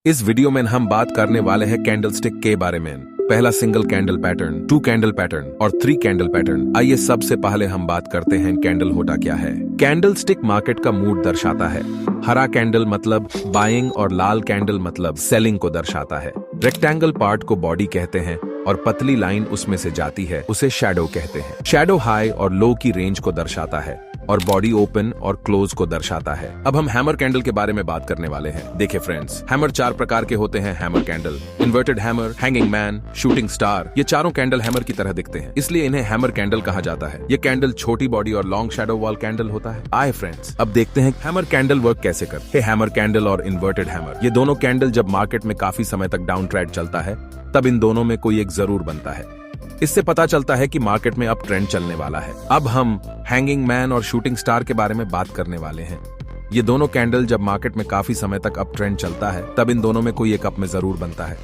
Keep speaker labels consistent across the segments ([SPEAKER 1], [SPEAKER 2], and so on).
[SPEAKER 1] इस वीडियो में हम बात करने वाले हैं कैंडलस्टिक के बारे में। पहला single candle pattern, two candle pattern और थ्री कैंडल पैटर्न। आइए सबसे पहले हम बात करते हैं कैंडल होता क्या है। कैंडलस्टिक मार्केट का मूड दर्शाता है। हरा कैंडल मतलब बाइंग और लाल कैंडल मतलब सेलिंग को दर्शाता है। रेक्टेंगल पार्ट को बॉडी कहते हैं और पतली लाइन उसमें से जाती है उसे शैडो कहते हैं। शैडो हाई और लो की रेंज को दर्शाता है और बॉडी ओपन और क्लोज को दर्शाता है। अब हम हैमर कैंडल के बारे में बात करने वाले हैं। देखिए फ्रेंड्स, हैमर चार प्रकार के होते हैं। Hammer candle, inverted hammer, hanging man, shooting star. ये चारों कैंडल हैमर की तरह दिखते हैं, इसलिए इन्हें हैमर कैंडल कहा जाता है। ये कैंडल छोटी बॉडी और लॉन्ग शैडो वॉल कैंडल होता है। आए फ्रेंड्स, अब देखते हैं हैमर कैंडल वर्क कैसे करते हैं। हैमर कैंडल और इन्वर्टेड हैमर, ये दोनों कैंडल जब मार्केट में काफी समय तक डाउन ट्रेंड चलता है तब इन दोनों में कोई एक जरूर बनता है। इससे पता चलता है कि मार्केट में अब ट्रेंड चलने वाला है। अब हम हैंगिंग मैन और शूटिंग स्टार के बारे में बात करने वाले हैं। ये दोनों कैंडल जब मार्केट में काफी समय तक अप ट्रेंड चलता है तब इन दोनों में कोई एक अप में जरूर बनता है।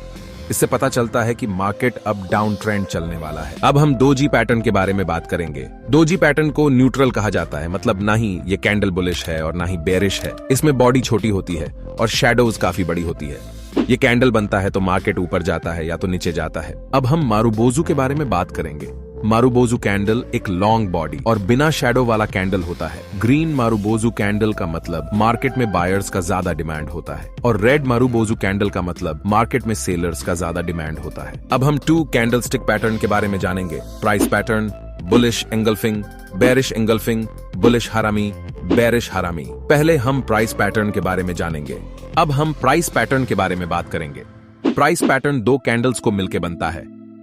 [SPEAKER 1] इससे पता चलता है कि मार्केट अब डाउन ट्रेंड चलने वाला है। अब हम डोजी पैटर्न के बारे में बात करेंगे। डोजी पैटर्न को न्यूट्रल कहा जाता है, मतलब ना ही ये कैंडल बुलिश है और ना ही बेरिश है। इसमें बॉडी छोटी होती है और शैडोज काफी बड़ी होती है। ये कैंडल बनता है तो मार्केट ऊपर जाता है या तो नीचे जाता है। अब हम मारुबोजू के बारे में बात करेंगे। मारुबोजू कैंडल एक लॉन्ग बॉडी और बिना शैडो वाला कैंडल होता है। ग्रीन मारुबोजू कैंडल का मतलब मार्केट में बायर्स का ज्यादा डिमांड होता है और रेड मारुबोजू कैंडल का मतलब मार्केट में सेलर्स का ज्यादा डिमांड होता है। अब हम टू कैंडलस्टिक पैटर्न के बारे में जानेंगे। Price pattern, bullish engulfing, bearish engulfing, bullish harami, bearish हरामी। पहले हम प्राइस पैटर्न के बारे में जानेंगे। अब हम प्राइस पैटर्न के बारे में बात करेंगे। प्राइस पैटर्न दो कैंडल्स को मिलकर बनता है।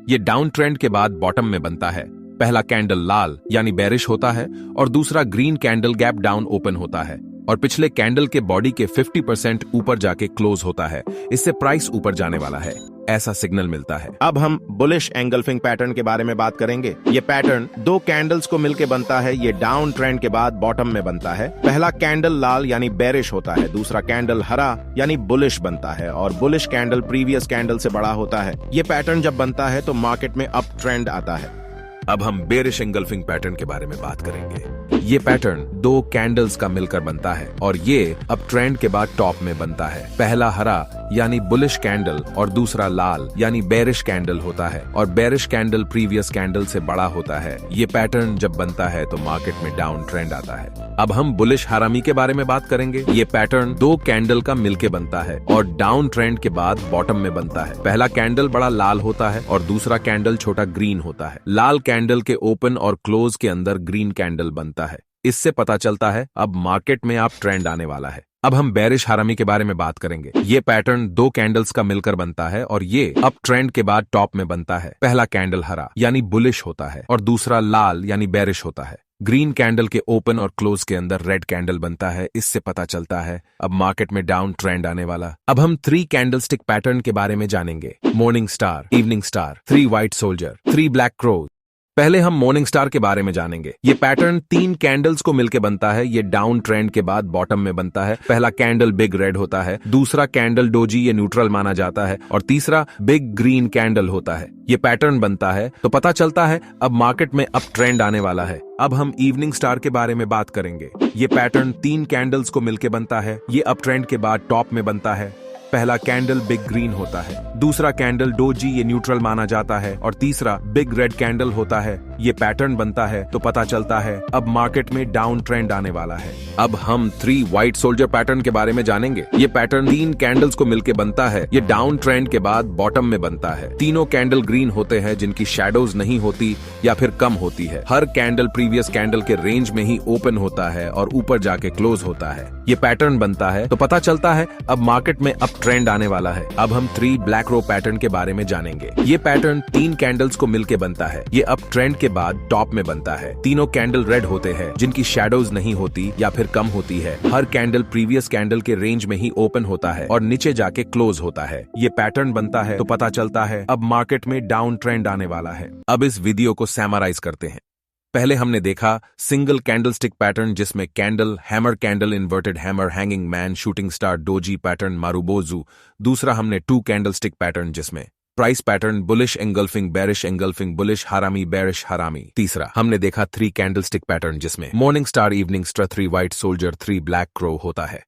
[SPEAKER 1] ये डाउन ट्रेंड के बाद बॉटम में बनता है। पहला कैंडल लाल यानी बेरिश होता है और दूसरा green candle gap down open होता है और पिछले कैंडल के बॉडी के 50% ऊपर जाके क्लोज होता है। इससे प्राइस ऊपर जाने वाला है, ऐसा सिग्नल मिलता है। अब हम बुलिश एंगल्फिंग पैटर्न के बारे में बात करेंगे। ये पैटर्न दो कैंडल्स को मिलकर बनता है। ये डाउन ट्रेंड के बाद बॉटम में बनता है। पहला कैंडल लाल यानी बेरिश होता है, दूसरा कैंडल हरा यानी बुलिश बनता है और बुलिश कैंडल प्रीवियस कैंडल से बड़ा होता है। ये पैटर्न जब बनता है तो मार्केट में अप ट्रेंड आता है। अब हम बेरिश एंगल्फिंग पैटर्न के बारे में बात करेंगे। ये पैटर्न दो कैंडल्स का मिलकर बनता है और ये अप ट्रेंड के बाद टॉप में बनता है। पहला हरा यानी बुलिश कैंडल और दूसरा लाल यानी बेरिश कैंडल होता है और बेरिश कैंडल प्रीवियस कैंडल से बड़ा होता है। ये पैटर्न जब बनता है तो मार्केट में डाउन ट्रेंड आता है। अब हम बुलिश हरामी के बारे में बात करेंगे। ये पैटर्न दो कैंडल का मिलके बनता है और डाउन ट्रेंड के बाद बॉटम में बनता है। पहला कैंडल बड़ा लाल होता है और दूसरा कैंडल छोटा ग्रीन होता है। लाल कैंडल के ओपन और क्लोज के अंदर ग्रीन कैंडल बनता है। इससे पता चलता है अब मार्केट में आप ट्रेंड आने वाला है। अब हम बेरिश हरामी के बारे में बात करेंगे। ये पैटर्न दो कैंडल्स का मिलकर बनता है और ये अप ट्रेंड के बाद टॉप में बनता है। पहला कैंडल हरा यानी बुलिश होता है और दूसरा लाल यानी बेरिश होता है। ग्रीन कैंडल के ओपन और क्लोज के अंदर रेड कैंडल बनता है। इससे पता चलता है अब मार्केट में डाउन ट्रेंड आने वाला। अब हम थ्री कैंडलस्टिक पैटर्न के बारे में जानेंगे। Morning star, evening star, three white soldier, three black crows. पहले हम मॉर्निंग स्टार के बारे में जानेंगे। ये पैटर्न तीन कैंडल्स को मिलकर बनता है। ये डाउन ट्रेंड के बाद बॉटम में बनता है। पहला कैंडल बिग रेड होता है, दूसरा कैंडल डोजी, ये न्यूट्रल माना जाता है और तीसरा बिग ग्रीन कैंडल होता है। ये पैटर्न बनता है तो पता चलता है अब मार्केट में अप ट्रेंड आने वाला है। अब हम इवनिंग स्टार के बारे में बात करेंगे। ये पैटर्न तीन कैंडल्स को मिलकर बनता है। ये अप ट्रेंड के बाद टॉप में बनता है। पहला कैंडल बिग ग्रीन होता है, दूसरा कैंडल डोजी, ये न्यूट्रल माना जाता है और तीसरा बिग रेड कैंडल होता है। ये पैटर्न बनता है तो पता चलता है अब मार्केट में डाउन ट्रेंड आने वाला है। अब हम थ्री व्हाइट सोल्जर पैटर्न के बारे में जानेंगे। ये पैटर्न तीन कैंडल्स को मिलकर बनता है। ये डाउन ट्रेंड के बाद बॉटम में बनता है। तीनों कैंडल ग्रीन होते हैं जिनकी शैडोज नहीं होती या फिर कम होती है। हर कैंडल प्रीवियस कैंडल के रेंज में ही ओपन होता है और ऊपर जाके क्लोज होता है। ये पैटर्न बनता है तो पता चलता है अब मार्केट में अप ट्रेंड आने वाला है। अब हम थ्री ब्लैक रो पैटर्न के बारे में जानेंगे। ये पैटर्न तीन कैंडल्स को मिलकर बनता है। ये अप ट्रेंड के बाद टॉप में बनता है। तीनों कैंडल रेड होते हैं जिनकी शैडोज नहीं होती या फिर कम होती है। हर कैंडल प्रीवियस कैंडल के रेंज में ही ओपन होता है और नीचे जाके क्लोज होता है। ये पैटर्न बनता है तो पता चलता है अब मार्केट में डाउन ट्रेंड आने वाला है। अब इस वीडियो को समराइज करते हैं। पहले हमने देखा सिंगल कैंडलस्टिक पैटर्न जिसमें candle, hammer candle, inverted hammer, hanging man, shooting star, doji pattern, marubozu. दूसरा हमने टू कैंडलस्टिक पैटर्न जिसमें price pattern, bullish engulfing, bearish engulfing, bullish harami, bearish harami. तीसरा हमने देखा थ्री कैंडलस्टिक पैटर्न जिसमें morning star, evening star, three white soldier, three black crow होता है।